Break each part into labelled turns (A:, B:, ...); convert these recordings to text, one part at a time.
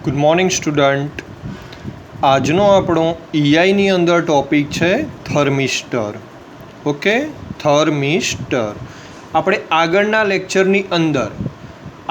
A: Good morning student. આજનો આપણો ઈઆઈની અંદર ટોપિક છે થર્મિસ્ટર. Okay, thermistor. આપણે આગળના લેક્ચરની અંદર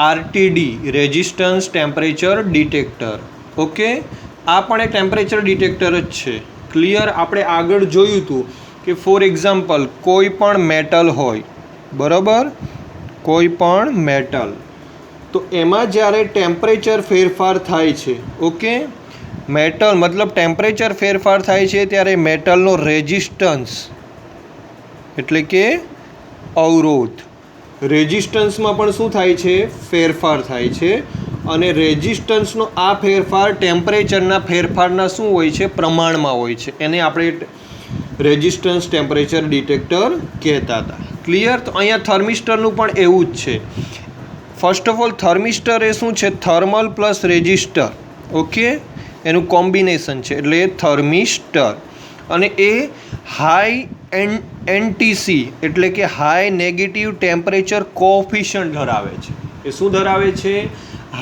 A: RTD resistance temperature detector, okay, આ પણ એક ટેમ્પરેચર ડિટેક્ટર જ છે. ક્લિયર? આપણે આગળ જોયું હતું કે ફોર એક્ઝામ્પલ કોઈ પણ મેટલ હોય, બરાબર, કોઈ પણ મેટલ, તો એમાં જ્યારે ટેમ્પરેચર ફેરફાર થાય છે, ઓકે, મેટલ મતલબ ટેમ્પરેચર ફેરફાર થાય છે ત્યારે મેટલનો રેઝિસ્ટન્સ એટલે કે અવરોધ, રેઝિસ્ટન્સમાં પણ શું થાય છે? ફેરફાર થાય છે. અને રેઝિસ્ટન્સનો આ ફેરફાર ટેમ્પરેચરના ફેરફારના શું હોય છે? પ્રમાણમાં હોય છે. એને આપણે રેઝિસ્ટન્સ ટેમ્પરેચર ડિટેક્ટર કહેતા હતા. ક્લિયર? તો અહીંયા થર્મિસ્ટરનું પણ એવું જ છે. ફર્સ્ટ ઓફ ઓલ થર્મિસ્ટર એ શું છે? થર્મલ પ્લસ રેઝિસ્ટર, ઓકે, એનું કોમ્બિનેશન છે એટલે થર્મિસ્ટર. અને એ હાઈ એનટીસી એટલે કે હાઈ નેગેટિવ ટેમ્પરેચર કોફિશિયન્ટ ધરાવે છે. એ શું ધરાવે છે?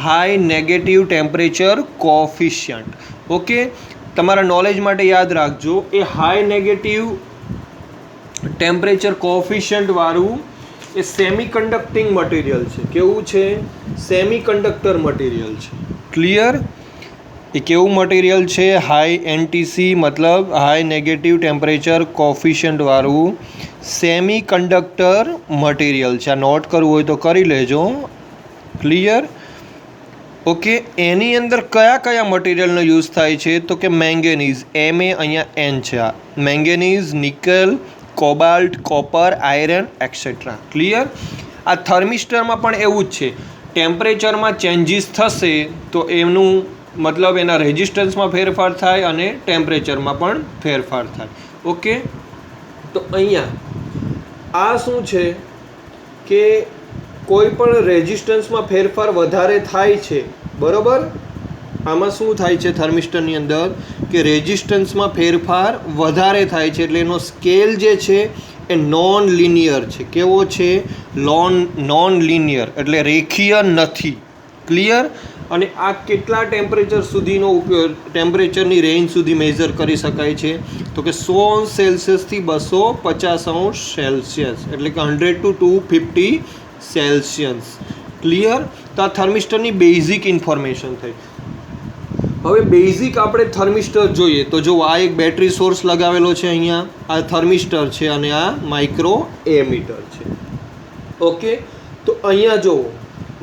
A: High negative temperature coefficient. Okay, તમારા નોલેજ માટે યાદ રાખજો, એ હાઈ નેગેટિવ ટેમ્પરેચર કોફિશિયન્ટ વાળું એ સેમી કન્ડક્ટિંગ મટીરિયલ છે. કેવું છે? સેમી કન્ડક્ટર મટીરિયલ છે. ક્લિયર? એ કેવું મટીરિયલ છે? હાઈ એનટીસી મતલબ હાઈ નેગેટિવ ટેમ્પરેચર કોફિશિયન્ટ વાળું સેમી કન્ડક્ટર મટીરિયલ છે. આ નોટ કરવું હોય તો કરી લેજો. ક્લિયર? ઓકે, એની અંદર કયા કયા મટીરિયલનો યુઝ થાય છે? તો કે મેંગેનીઝ, એમ એ અહીંયા એન છે, આ manganese, nickel, cobalt, copper, iron et cetera. Clear? આ થર્મિસ્ટરમાં પણ એવું જ છે. ટેમ્પરેચરમાં ચેન્જીસ થશે તો એનું મતલબ એના રેઝિસ્ટન્સમાં ફેરફાર થાય અને ટેમ્પરેચરમાં પણ ફેરફાર થાય. ઓકે, તો અહીંયા આ શું છે કે કોઈ પણ રેઝિસ્ટન્સમાં ફેરફાર વધારે થાય છે, બરાબર? આમાં શું થાય છે થર્મિસ્ટરની અંદર કે રેઝિસ્ટન્સમાં ફેરફાર વધારે થાય છે એટલે એનો સ્કેલ જે છે એ નોન લિનિયર છે. કેવો છે? નોન લિનિયર એટલે રેખીય નથી. ક્લિયર? અને આ કેટલા ટેમ્પરેચર સુધીનો ઉપયોગ, ટેમ્પરેચરની રેન્જ સુધી મેઝર કરી શકાય છે? તો કે 100 સેલ્સિયસથી 250 સેલ્સિયસ એટલે કે 100 to 250 સેલ્સિયસ. ક્લિયર? તો આ થર્મિસ્ટરની બેઝિક ઇન્ફોર્મેશન થઈ. હવે બેઝિક આપણે થર્મિસ્ટર જોઈએ તો જો આ એક બેટરી સોર્સ લગાવેલો છે, અહીંયા આ થર્મિસ્ટર છે અને આ માઇક્રો એમીટર છે. ઓકે, તો અહીંયા જો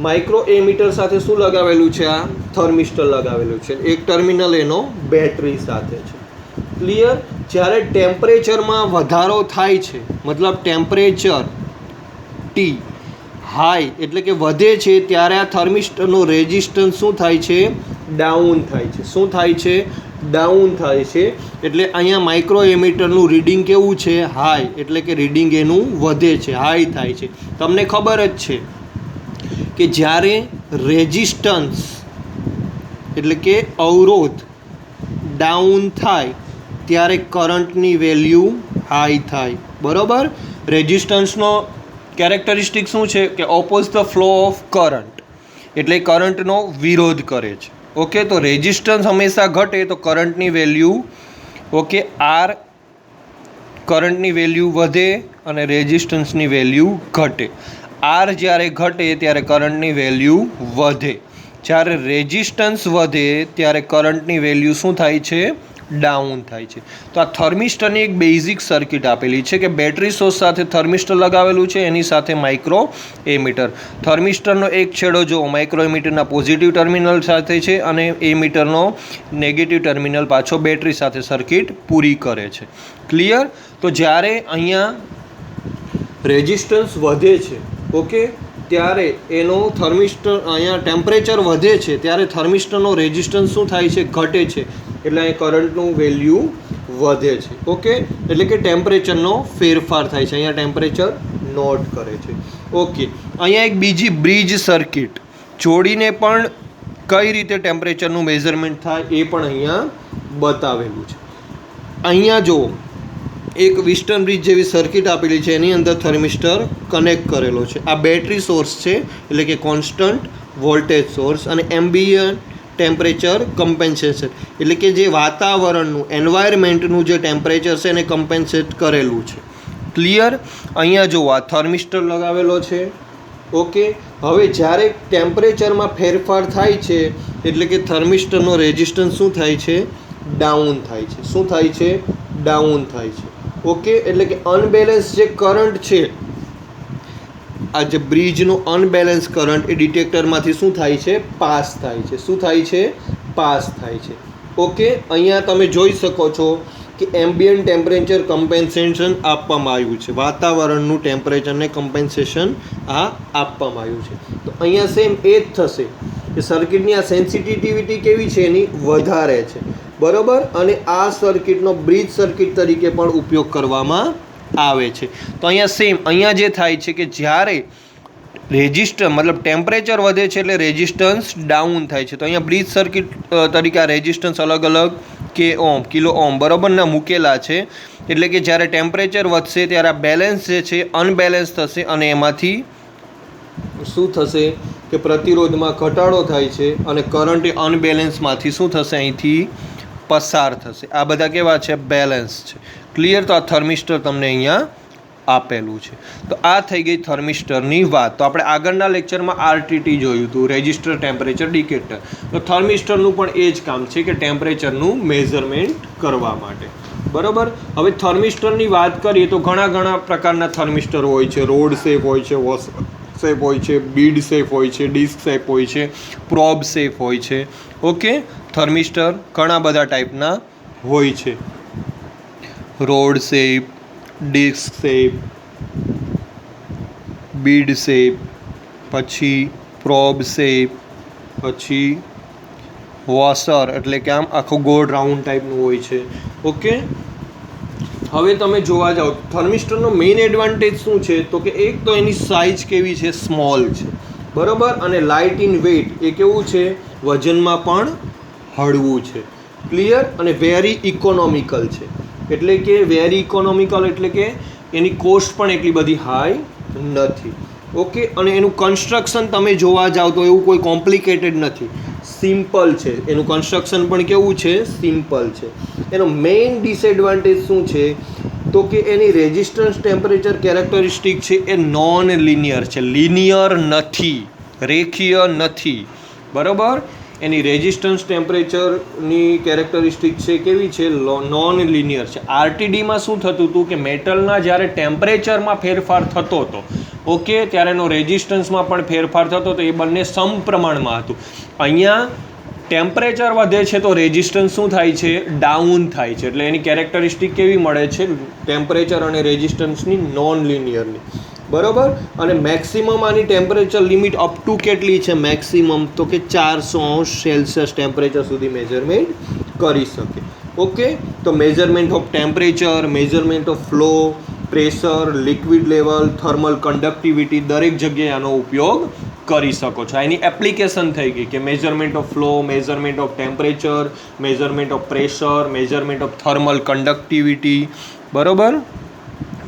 A: માઇક્રો એમીટર સાથે શું લગાવેલું છે? આ થર્મિસ્ટર લગાવેલું છે. એક ટર્મિનલ એનો બેટરી સાથે છે. ક્લિયર? જ્યારે ટેમ્પરેચરમાં વધારો થાય છે, મતલબ ટેમ્પરેચર ટી હાઈ એટલે કે વધે છે, ત્યારે આ થર્મિસ્ટરનો રેઝિસ્ટન્સ શું થાય છે? ડાઉન થાય છે. શું થાય છે? ડાઉન થાય છે. એટલે અહીંયા માઇક્રો એમીટરનું રીડિંગ કેવું છે? હાઈ એટલે કે રીડિંગ એનું વધે છે, હાઈ થાય છે. તમને ખબર જ છે કે જ્યારે રેઝિસ્ટન્સ એટલે કે અવરોધ ડાઉન થાય ત્યારે કરંટની વેલ્યુ હાઈ થાય, બરાબર? રેઝિસ્ટન્સનો કેરેક્ટરિસ્ટિક શું છે કે oppose the flow of current એટલે કરંટનો વિરોધ કરે છે. ઓકે, તો રેઝિસ્ટન્સ હંમેશા ઘટે તો કરંટની વેલ્યુ, ઓકે, આર કરંટની વેલ્યુ વધે અને રેઝિસ્ટન્સની વેલ્યુ ઘટે. આર જ્યારે ઘટે ત્યારે કરંટની વેલ્યુ વધે. જ્યારે રેઝિસ્ટન્સ વધે ત્યારે કરંટની વેલ્યુ શું થાય છે? ડાઉન થાય છે. તો આ થર્મિસ્ટરની એક બેઝિક સર્કિટ આપેલી છે કે બેટરી સોર્સ સાથે થર્મિસ્ટર લગાવેલું છે, એની સાથે માઇક્રો એમીટર. થર્મિસ્ટરનો એક છેડો જો માઇક્રો એમીટરના પોઝિટિવ ટર્મિનલ સાથે છે અને એમીટરનો નેગેટિવ ટર્મિનલ પાછો બેટરી સાથે સર્કિટ પૂરી કરે છે. ક્લિયર? તો જ્યારે અહીંયા રેઝિસ્ટન્સ વધે છે, ઓકે, ત્યારે એનો થર્મિસ્ટર અહીંયા ટેમ્પરેચર વધે છે ત્યારે થર્મિસ્ટરનો રેઝિસ્ટન્સ શું થાય છે? ઘટે છે. એટલે અહીં કરંટનું વેલ્યુ વધે છે. ઓકે, એટલે કે ટેમ્પરેચરનો ફેરફાર થાય છે. અહીંયા ટેમ્પરેચર નોટ કરે છે. ઓકે, અહીંયા એક બીજી બ્રિજ સર્કિટ જોડીને પણ કઈ રીતે ટેમ્પરેચરનું મેઝરમેન્ટ થાય એ પણ અહીંયા બતાવેલું છે. અહીંયા જો એક વિસ્ટર્ન બ્રિજ જેવી સર્કિટ આપેલી છે, એની અંદર થર્મિસ્ટર કનેક્ટ કરેલો છે. આ બેટરી સોર્સ છે એટલે કે કોન્સ્ટન્ટ વોલ્ટેજ સોર્સ અને ટેમ્પરેચર કમ્પેન્સેશન, એટલે કે જે વાતાવરણનું એન્વાયરમેન્ટનું જે ટેમ્પરેચર છે એને કમ્પેન્સેટ કરેલું છે. ક્લિયર? અહીંયા જુઓ આ થર્મિસ્ટર લગાવેલો છે. ઓકે, હવે જ્યારે ટેમ્પરેચરમાં ફેરફાર થાય છે એટલે કે થર્મિસ્ટરનો રેઝિસ્ટન્સ શું થાય છે? ડાઉન થાય છે. શું થાય છે? ડાઉન થાય છે. ઓકે, એટલે કે અનબેલેન્સ જે કરંટ છે, આ જે બ્રિજનો અનબેલેન્સ કરંટ એ ડિટેક્ટરમાંથી શું થાય છે? પાસ થાય છે. શું થાય છે? પાસ થાય છે. ઓકે, અહીંયા તમે જોઈ શકો છો કે એમ્બિયન્ટ ટેમ્પરેચર કમ્પેન્સેશન આપવામાં આવ્યું છે. વાતાવરણનું ટેમ્પરેચરને કમ્પેન્સેશન આપવામાં આવ્યું છે. તો અહીંયા સેમ એ જ થશે કે સર્કિટની આ સેન્સિટિવિટી કેવી છે? એની વધારે છે. બરાબર? અને આ સર્કિટનો બ્રિજ સર્કિટ તરીકે પણ ઉપયોગ કરવામાં આવે છે. તો અહીંયા સેમ અહીંયા જે થાય છે કે જ્યારે રેઝિસ્ટર મતલબ ટેમ્પરેચર વધે છે એટલે રેઝિસ્ટન્સ ડાઉન થાય છે. તો અહીંયા બ્રિજ સર્કિટ તરીકે આ રેઝિસ્ટન્સ અલગ અલગ કે ઓમ કિલો ઓમ બરાબરના મૂકેલા છે. એટલે કે જ્યારે ટેમ્પરેચર વધશે ત્યારે આ બેલેન્સ જે છે અનબેલેન્સ થશે અને એમાંથી શું થશે કે પ્રતિરોધમાં ઘટાડો થાય છે અને કરંટ અનબેલેન્સમાંથી શું થશે? અહીંથી પસાર થશે. આ બધા કેવા છે? બેલેન્સ છે. ક્લિયર? તો આ થર્મિસ્ટર તમને અહીંયા આપેલું છે. તો આ થઈ ગઈ થર્મિસ્ટરની વાત. તો આપણે આગળના લેક્ચરમાં આરટીટી જોયું હતું, રેજિસ્ટર ટેમ્પરેચર ડિટેક્ટર. તો થર્મિસ્ટરનું પણ એ જ કામ છે કે ટેમ્પરેચરનું મેઝરમેન્ટ કરવા માટે. બરાબર? હવે થર્મિસ્ટરની વાત કરીએ તો ઘણા પ્રકારના થર્મિસ્ટર હોય છે. રોડ શેપ હોય છે, વોશ શેપ હોય છે, બીડ શેપ હોય છે, ડિસ્ક શેપ હોય છે, પ્રોબ શેપ હોય છે. ઓકે, થર્મિસ્ટર ઘણા બધા ટાઈપના હોય છે. Rod shape, disc shape, bead shape, પછી પ્રોબ શેપ, પછી વોશર એટલે કે આમ આખું ગોળ રાઉન્ડ ટાઈપનું હોય છે. ઓકે, હવે તમે જોવા જાઓ થર્મિસ્ટરનો મેઇન એડવાન્ટેજ શું છે? તો કે એક તો એની સાઇઝ કેવી છે? સ્મોલ છે. બરાબર? અને લાઇટ ઇન વેઇટ, એ કેવું છે? વજનમાં પણ હળવું છે. ક્લિયર? અને વેરી ઇકોનોમિકલ છે. એટલે કે વેરી ઇકોનોમિકલ એટલે કે એની કોસ્ટ પણ એટલી બધી હાઈ નથી. ઓકે, અને એનું કન્સ્ટ્રક્શન તમે જોવા જાઓ તો એવું કોઈ કોમ્પ્લિકેટેડ નથી, સિમ્પલ છે. એનું કન્સ્ટ્રક્શન પણ કેવું છે? સિમ્પલ છે. એનો મેઇન ડિસએડવાન્ટેજ શું છે? તો કે એની રેઝિસ્ટન્સ ટેમ્પરેચર કેરેક્ટરિસ્ટિક છે એ નોન લિનિયર છે. લિનિયર નથી, રેખીય નથી. બરાબર? એની રેઝિસ્ટન્સ ટેમ્પરેચરની કેરેક્ટરિસ્ટિક છે કેવી છે? નોન લિનિયર છે. આરટીડીમાં શું થતું હતું કે મેટલના જ્યારે ટેમ્પરેચરમાં ફેરફાર થતો હતો, ઓકે, ત્યારે એનો રેઝિસ્ટન્સમાં પણ ફેરફાર થતો હતો. એ બંને સમપ્રમાણમાં હતું. અહીંયા ટેમ્પરેચર વધે છે તો રેઝિસ્ટન્સ શું થાય છે? ડાઉન થાય છે. એટલે એની કેરેક્ટરિસ્ટિક કેવી મળે છે? ટેમ્પરેચર અને રેઝિસ્ટન્સની નોન લિનિયરની. બરાબર? અને મેક્સિમમ આની ટેમ્પરેચર લિમિટ અપ ટુ કેટલી છે? મેક્સિમમ તો કે 400°C ટેમ્પરેચર સુધી મેજરમેન્ટ કરી શકે. ઓકે, તો measurement of temperature, measurement of flow, pressure, liquid level, thermal conductivity દરેક જગ્યાએ આનો ઉપયોગ કરી શકો છો. એની એપ્લિકેશન થઈ ગઈ કે measurement of flow, measurement of temperature, measurement of pressure, measurement of thermal conductivity. બરાબર?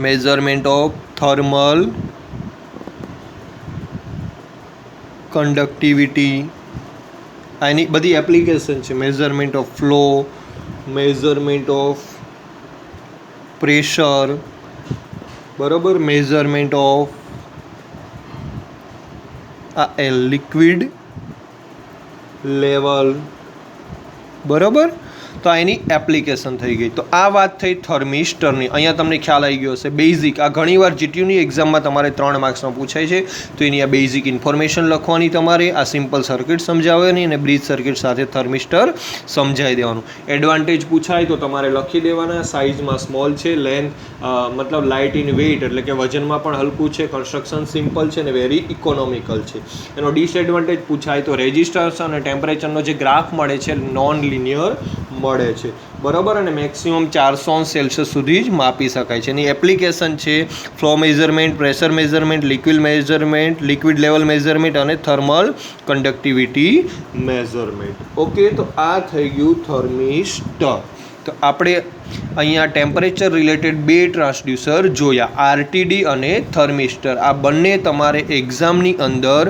A: મેજરમેન્ટ ઓફ થર્મલ કન્ડક્ટિવિટી, આની બધી એપ્લિકેશન છે. Measurement of flow, measurement of pressure, બરાબર, મેજરમેન્ટ ઓફ લિક્વિડ લેવલ. બરાબર? તો એની એપ્લિકેશન થઈ ગઈ. તો આ વાત થઈ થર્મિસ્ટરની. અહીંયા તમને ખ્યાલ આવી ગયો હશે બેઝિક. આ ઘણીવાર જીટીયુની એક્ઝામમાં તમારે 3 માર્ક્સમાં પૂછાય છે. તો એની આ બેઝિક ઇન્ફોર્મેશન લખવાની તમારે, આ સિમ્પલ સર્કિટ સમજાવવાની અને બ્રિજ સર્કિટ સાથે થર્મિસ્ટર સમજાવી દેવાનું. એડવાન્ટેજ પૂછાય તો તમારે લખી દેવાના. સાઇઝમાં સ્મોલ છે, લેન્થ મતલબ લાઇટ ઇન વેઇટ એટલે કે વજનમાં પણ હલકું છે, કન્સ્ટ્રક્શન સિમ્પલ છે અને વેરી ઇકોનોમિકલ છે. એનો ડિસએડવાન્ટેજ પૂછાય તો રેઝિસ્ટન્સ અને ટેમ્પરેચરનો જે ગ્રાફ મળે છે નોન લિનિયર મળે છે. બરાબર? અને મેક્સિમમ 400°C સુધી જ માપી શકાય છે. એની એપ્લિકેશન છે flow measurement, pressure measurement, liquid measurement, liquid level measurement અને થર્મલ કન્ડક્ટિવિટી મેઝરમેન્ટ. ઓકે, તો આ થઈ ગયું થર્મિસ્ટર. તો આપણે અહીંયા ટેમ્પરેચર રિલેટેડ બે ટ્રાન્સડ્યુસર જોયા, આરટીડી અને થર્મિસ્ટર. આ બંને તમારે એક્ઝામની અંદર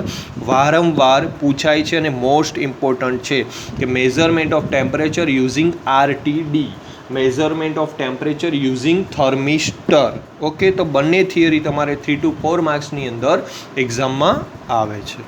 A: વારંવાર પૂછાય છે અને મોસ્ટ ઇમ્પોર્ટન્ટ છે કે measurement of temperature using RTD, measurement of temperature using thermistor. Okay, તો બંને થિયરી તમારે 3 to 4 માર્ક્સની અંદર એક્ઝામમાં આવે છે.